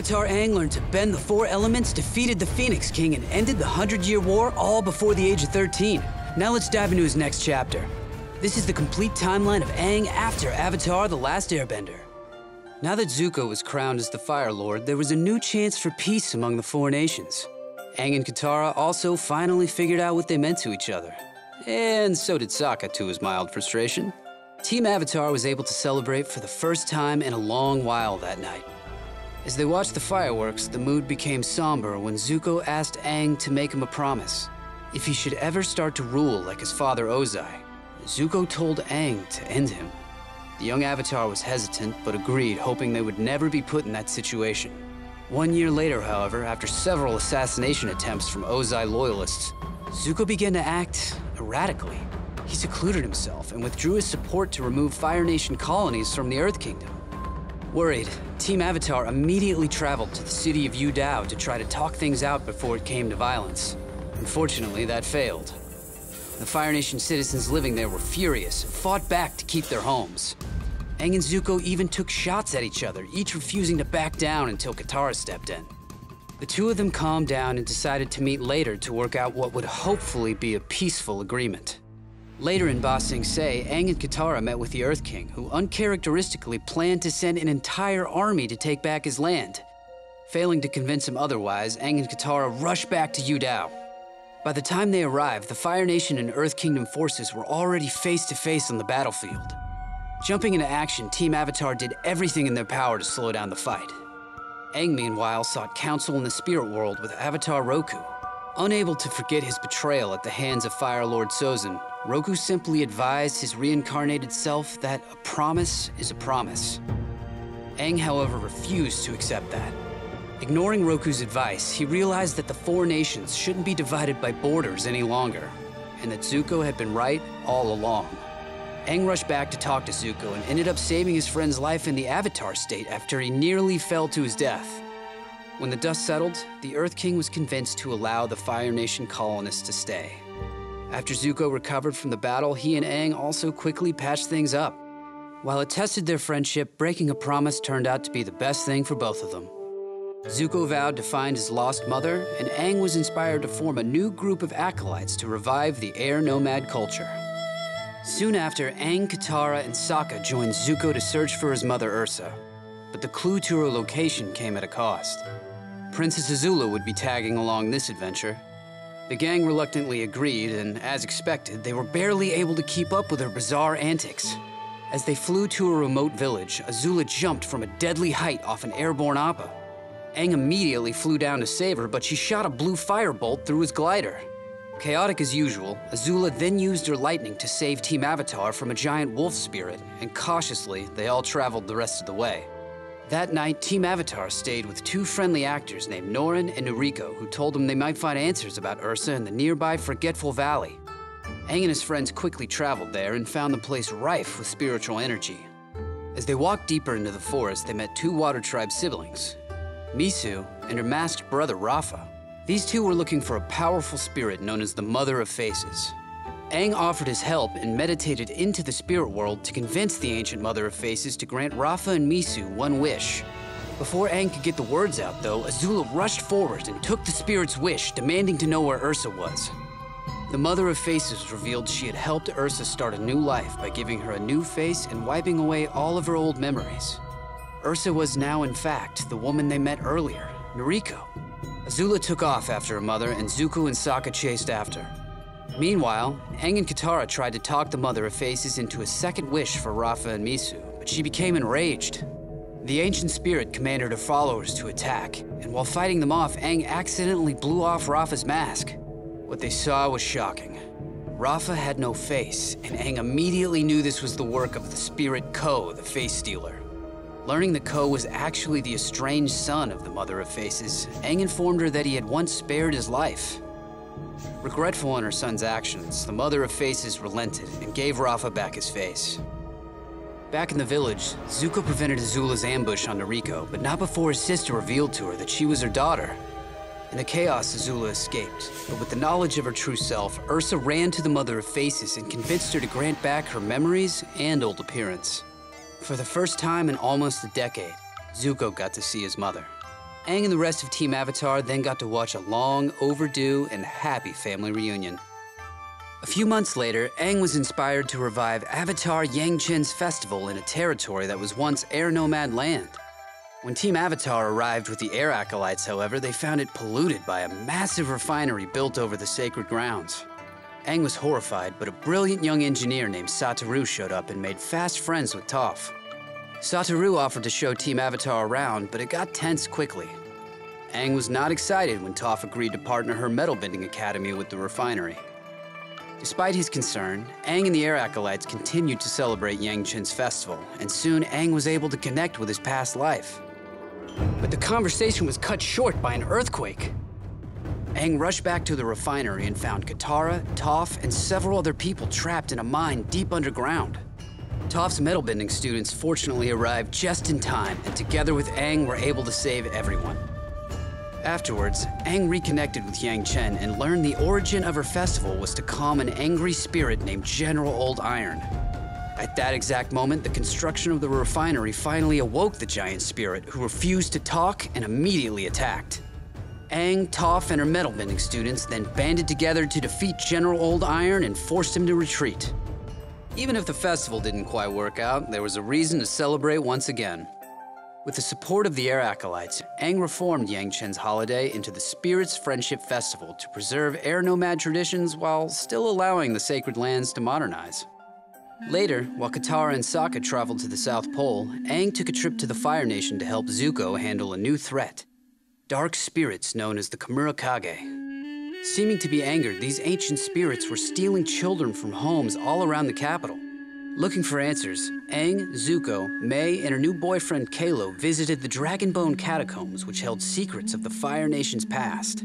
Avatar Aang learned to bend the four elements, defeated the Phoenix King, and ended the 100-Year War all before the age of 13. Now let's dive into his next chapter. This is the complete timeline of Aang after Avatar: The Last Airbender. Now that Zuko was crowned as the Fire Lord, there was a new chance for peace among the four nations. Aang and Katara also finally figured out what they meant to each other. And so did Sokka, to his mild frustration. Team Avatar was able to celebrate for the first time in a long while that night. As they watched the fireworks, the mood became somber when Zuko asked Aang to make him a promise. If he should ever start to rule like his father Ozai, Zuko told Aang to end him. The young Avatar was hesitant, but agreed, hoping they would never be put in that situation. 1 year later, however, after several assassination attempts from Ozai loyalists, Zuko began to act erratically. He secluded himself and withdrew his support to remove Fire Nation colonies from the Earth Kingdom. Worried, Team Avatar immediately traveled to the city of Yu Dao to try to talk things out before it came to violence. Unfortunately, that failed. The Fire Nation citizens living there were furious and fought back to keep their homes. Aang and Zuko even took shots at each other, each refusing to back down until Katara stepped in. The two of them calmed down and decided to meet later to work out what would hopefully be a peaceful agreement. Later in Ba Sing Se, Aang and Katara met with the Earth King, who uncharacteristically planned to send an entire army to take back his land. Failing to convince him otherwise, Aang and Katara rushed back to Yu Dao. By the time they arrived, the Fire Nation and Earth Kingdom forces were already face-to-face on the battlefield. Jumping into action, Team Avatar did everything in their power to slow down the fight. Aang, meanwhile, sought counsel in the spirit world with Avatar Roku. Unable to forget his betrayal at the hands of Fire Lord Sozin, Roku simply advised his reincarnated self that a promise is a promise. Aang, however, refused to accept that. Ignoring Roku's advice, he realized that the four nations shouldn't be divided by borders any longer, and that Zuko had been right all along. Aang rushed back to talk to Zuko and ended up saving his friend's life in the Avatar state after he nearly fell to his death. When the dust settled, the Earth King was convinced to allow the Fire Nation colonists to stay. After Zuko recovered from the battle, he and Aang also quickly patched things up. While it tested their friendship, breaking a promise turned out to be the best thing for both of them. Zuko vowed to find his lost mother, and Aang was inspired to form a new group of acolytes to revive the air nomad culture. Soon after, Aang, Katara, and Sokka joined Zuko to search for his mother Ursa, but the clue to her location came at a cost. Princess Azula would be tagging along this adventure. The gang reluctantly agreed, and as expected, they were barely able to keep up with her bizarre antics. As they flew to a remote village, Azula jumped from a deadly height off an airborne Appa. Aang immediately flew down to save her, but she shot a blue firebolt through his glider. Chaotic as usual, Azula then used her lightning to save Team Avatar from a giant wolf spirit, and cautiously, they all traveled the rest of the way. That night, Team Avatar stayed with two friendly actors named Norin and Noriko, who told them they might find answers about Ursa in the nearby Forgetful Valley. Aang and his friends quickly traveled there and found the place rife with spiritual energy. As they walked deeper into the forest, they met two Water Tribe siblings, Misu and her masked brother Rafa. These two were looking for a powerful spirit known as the Mother of Faces. Aang offered his help and meditated into the spirit world to convince the ancient Mother of Faces to grant Rafa and Misu one wish. Before Aang could get the words out, though, Azula rushed forward and took the spirit's wish, demanding to know where Ursa was. The Mother of Faces revealed she had helped Ursa start a new life by giving her a new face and wiping away all of her old memories. Ursa was now, in fact, the woman they met earlier, Noriko. Azula took off after her mother, and Zuko and Sokka chased after. Meanwhile, Aang and Katara tried to talk the Mother of Faces into a second wish for Rafa and Misu, but she became enraged. The ancient spirit commanded her followers to attack, and while fighting them off, Aang accidentally blew off Rafa's mask. What they saw was shocking. Rafa had no face, and Aang immediately knew this was the work of the spirit Ko, the Face Stealer. Learning that Ko was actually the estranged son of the Mother of Faces, Aang informed her that he had once spared his life. Regretful on her son's actions, the Mother of Faces relented and gave Rafa back his face. Back in the village, Zuko prevented Azula's ambush on Noriko, but not before his sister revealed to her that she was her daughter. In the chaos, Azula escaped, but with the knowledge of her true self, Ursa ran to the Mother of Faces and convinced her to grant back her memories and old appearance. For the first time in almost a decade, Zuko got to see his mother. Aang and the rest of Team Avatar then got to watch a long, overdue, and happy family reunion. A few months later, Aang was inspired to revive Avatar Yangchen's festival in a territory that was once Air Nomad land. When Team Avatar arrived with the Air Acolytes, however, they found it polluted by a massive refinery built over the sacred grounds. Aang was horrified, but a brilliant young engineer named Satoru showed up and made fast friends with Toph. Satoru offered to show Team Avatar around, but it got tense quickly. Aang was not excited when Toph agreed to partner her metal bending academy with the refinery. Despite his concern, Aang and the Air Acolytes continued to celebrate Yangchen's festival, and soon Aang was able to connect with his past life. But the conversation was cut short by an earthquake. Aang rushed back to the refinery and found Katara, Toph, and several other people trapped in a mine deep underground. Toph's metal bending students fortunately arrived just in time, and together with Aang were able to save everyone. Afterwards, Aang reconnected with Yang Chen and learned the origin of her festival was to calm an angry spirit named General Old Iron. At that exact moment, the construction of the refinery finally awoke the giant spirit, who refused to talk and immediately attacked. Aang, Toph, and her metal bending students then banded together to defeat General Old Iron and forced him to retreat. Even if the festival didn't quite work out, there was a reason to celebrate once again. With the support of the Air Acolytes, Aang reformed Yangchen's holiday into the Spirits Friendship Festival to preserve Air Nomad traditions while still allowing the sacred lands to modernize. Later, while Katara and Sokka traveled to the South Pole, Aang took a trip to the Fire Nation to help Zuko handle a new threat: dark spirits known as the Kamurakage. Seeming to be angered, these ancient spirits were stealing children from homes all around the capital. Looking for answers, Aang, Zuko, Mai, and her new boyfriend Kalo visited the Dragonbone Catacombs, which held secrets of the Fire Nation's past.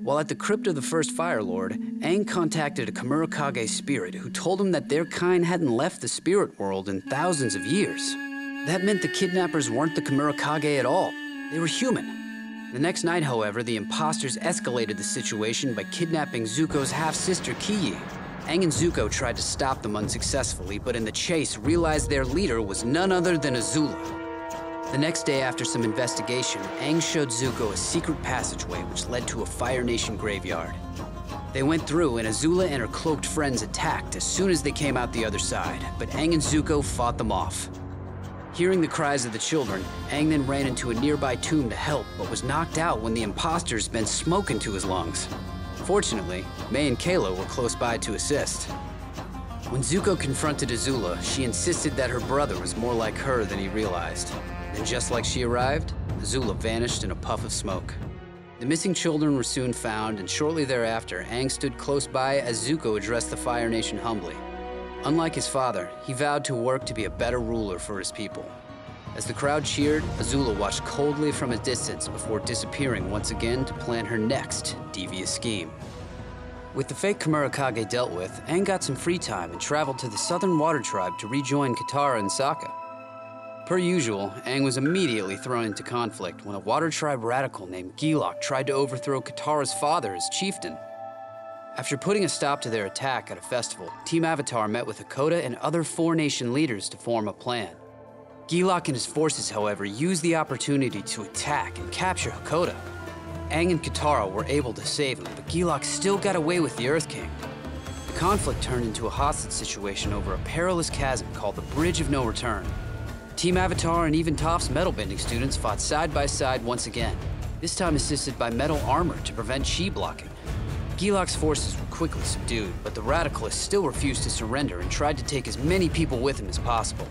While at the crypt of the first Fire Lord, Aang contacted a Kamurakage spirit who told him that their kind hadn't left the spirit world in thousands of years. That meant the kidnappers weren't the Kamurakage at all. They were human. The next night, however, the imposters escalated the situation by kidnapping Zuko's half-sister Kiyi. Aang and Zuko tried to stop them unsuccessfully, but in the chase realized their leader was none other than Azula. The next day, after some investigation, Aang showed Zuko a secret passageway which led to a Fire Nation graveyard. They went through, and Azula and her cloaked friends attacked as soon as they came out the other side, but Aang and Zuko fought them off. Hearing the cries of the children, Aang then ran into a nearby tomb to help, but was knocked out when the imposters spent smoke into his lungs. Fortunately, Mai and Kalo were close by to assist. When Zuko confronted Azula, she insisted that her brother was more like her than he realized. And just like she arrived, Azula vanished in a puff of smoke. The missing children were soon found, and shortly thereafter, Aang stood close by as Zuko addressed the Fire Nation humbly. Unlike his father, he vowed to work to be a better ruler for his people. As the crowd cheered, Azula watched coldly from a distance before disappearing once again to plan her next devious scheme. With the fake Kamurakage dealt with, Aang got some free time and traveled to the Southern Water Tribe to rejoin Katara and Sokka. Per usual, Aang was immediately thrown into conflict when a Water Tribe radical named Gilok tried to overthrow Katara's father as chieftain. After putting a stop to their attack at a festival, Team Avatar met with Hakoda and other Four Nation leaders to form a plan. Gilok and his forces, however, used the opportunity to attack and capture Hakoda. Aang and Katara were able to save him, but Gilok still got away with the Earth King. The conflict turned into a hostage situation over a perilous chasm called the Bridge of No Return. Team Avatar and even Toph's metal bending students fought side by side once again, this time assisted by metal armor to prevent chi blocking. Gilok's forces were quickly subdued, but the radicalists still refused to surrender and tried to take as many people with him as possible.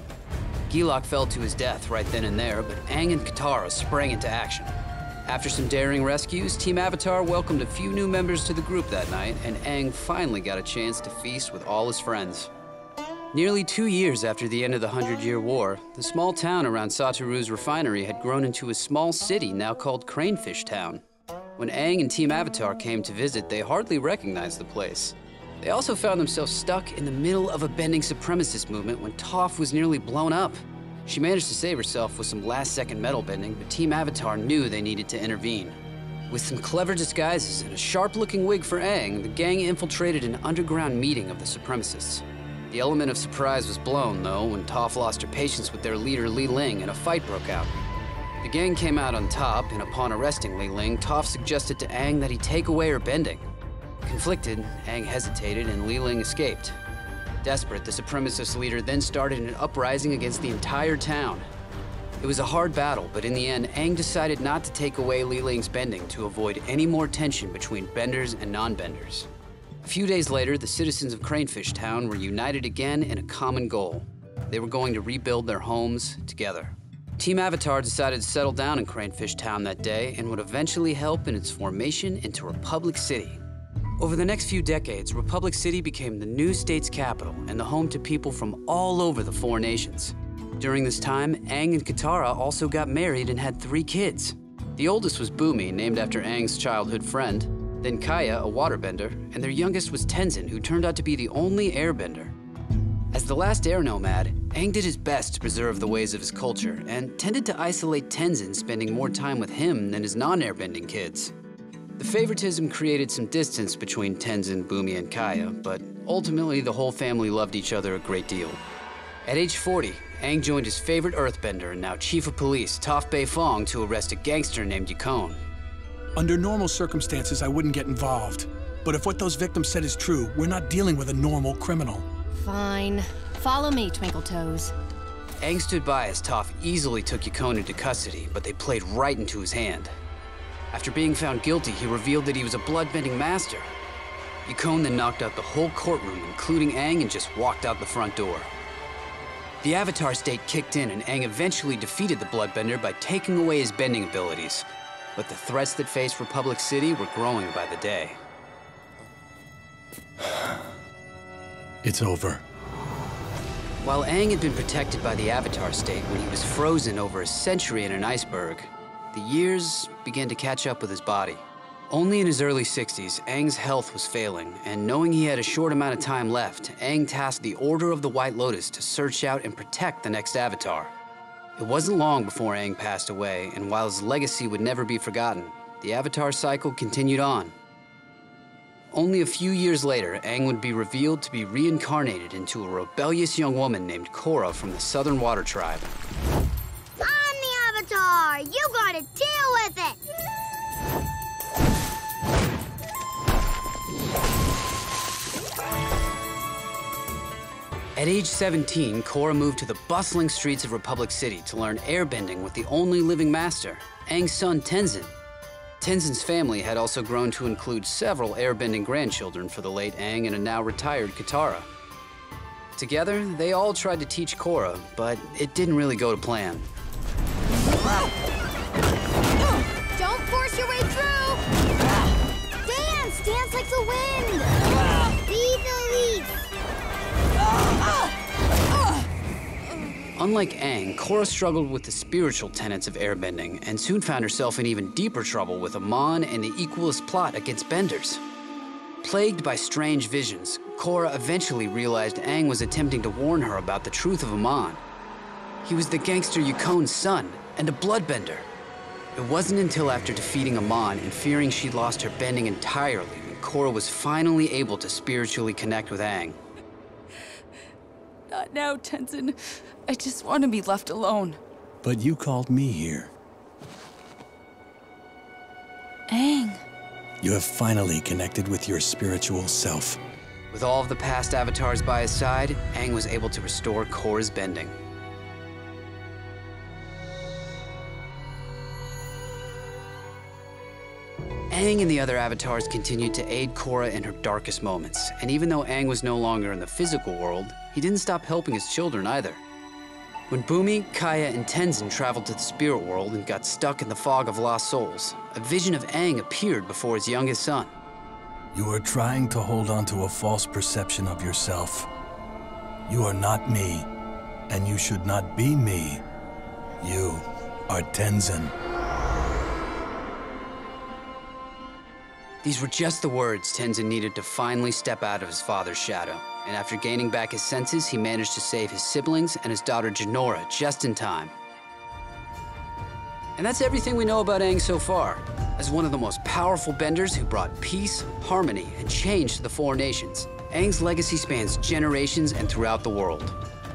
Gilok fell to his death right then and there, but Aang and Katara sprang into action. After some daring rescues, Team Avatar welcomed a few new members to the group that night, and Aang finally got a chance to feast with all his friends. Nearly 2 years after the end of the 100-Year War, the small town around Satoru's refinery had grown into a small city now called Cranefish Town. When Aang and Team Avatar came to visit, they hardly recognized the place. They also found themselves stuck in the middle of a bending supremacist movement when Toph was nearly blown up. She managed to save herself with some last-second metal bending, but Team Avatar knew they needed to intervene. With some clever disguises and a sharp-looking wig for Aang, the gang infiltrated an underground meeting of the supremacists. The element of surprise was blown, though, when Toph lost her patience with their leader Li Ling and a fight broke out. The gang came out on top, and upon arresting Li Ling, Toph suggested to Aang that he take away her bending. Conflicted, Aang hesitated and Li Ling escaped. Desperate, the supremacist leader then started an uprising against the entire town. It was a hard battle, but in the end, Aang decided not to take away Li Ling's bending to avoid any more tension between benders and non-benders. A few days later, the citizens of Cranefish Town were united again in a common goal. They were going to rebuild their homes together. Team Avatar decided to settle down in Cranefish Town that day and would eventually help in its formation into Republic City. Over the next few decades, Republic City became the new state's capital and the home to people from all over the four nations. During this time, Aang and Katara also got married and had 3 kids. The oldest was Bumi, named after Aang's childhood friend, then Kaya, a waterbender, and their youngest was Tenzin, who turned out to be the only airbender. As the last air nomad, Aang did his best to preserve the ways of his culture and tended to isolate Tenzin, spending more time with him than his non-airbending kids. The favoritism created some distance between Tenzin, Bumi, and Kaya, but ultimately the whole family loved each other a great deal. At age 40, Aang joined his favorite earthbender and now chief of police, Toph Beifong, to arrest a gangster named Yakone. Under normal circumstances, I wouldn't get involved. But if what those victims said is true, we're not dealing with a normal criminal. Fine. Follow me, Twinkle Toes. Aang stood by as Toph easily took Yakone into custody, but they played right into his hand. After being found guilty, he revealed that he was a bloodbending master. Yakone then knocked out the whole courtroom, including Aang, and just walked out the front door. The Avatar state kicked in, and Aang eventually defeated the bloodbender by taking away his bending abilities. But the threats that faced Republic City were growing by the day. It's over. While Aang had been protected by the Avatar state when he was frozen over a century in an iceberg, the years began to catch up with his body. Only in his early 60s, Aang's health was failing, and knowing he had a short amount of time left, Aang tasked the Order of the White Lotus to search out and protect the next Avatar. It wasn't long before Aang passed away, and while his legacy would never be forgotten, the Avatar cycle continued on. Only a few years later, Aang would be revealed to be reincarnated into a rebellious young woman named Korra from the Southern Water Tribe. I'm the Avatar! You gotta deal with it! At age 17, Korra moved to the bustling streets of Republic City to learn airbending with the only living master, Aang's son Tenzin. Tenzin's family had also grown to include several airbending grandchildren for the late Aang and a now retired Katara. Together, they all tried to teach Korra, but it didn't really go to plan. Don't force your way through! Dance like the wind! Be the leaf! Unlike Aang, Korra struggled with the spiritual tenets of airbending and soon found herself in even deeper trouble with Amon and the Equalist plot against benders. Plagued by strange visions, Korra eventually realized Aang was attempting to warn her about the truth of Amon. He was the gangster Yakone's son and a bloodbender. It wasn't until after defeating Amon and fearing she'd lost her bending entirely that Korra was finally able to spiritually connect with Aang. Not now, Tenzin. I just want to be left alone. But you called me here. Aang. You have finally connected with your spiritual self. With all of the past avatars by his side, Aang was able to restore Korra's bending. Aang and the other avatars continued to aid Korra in her darkest moments, and even though Aang was no longer in the physical world, he didn't stop helping his children either. When Bumi, Kaya, and Tenzin traveled to the spirit world and got stuck in the fog of lost souls, a vision of Aang appeared before his youngest son. You are trying to hold on to a false perception of yourself. You are not me, and you should not be me. You are Tenzin. These were just the words Tenzin needed to finally step out of his father's shadow. And after gaining back his senses, he managed to save his siblings and his daughter Jinora just in time. And that's everything we know about Aang so far. As one of the most powerful benders who brought peace, harmony, and change to the four nations, Aang's legacy spans generations and throughout the world.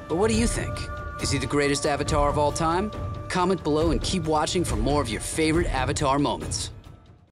But what do you think? Is he the greatest avatar of all time? comment below and keep watching for more of your favorite Avatar moments.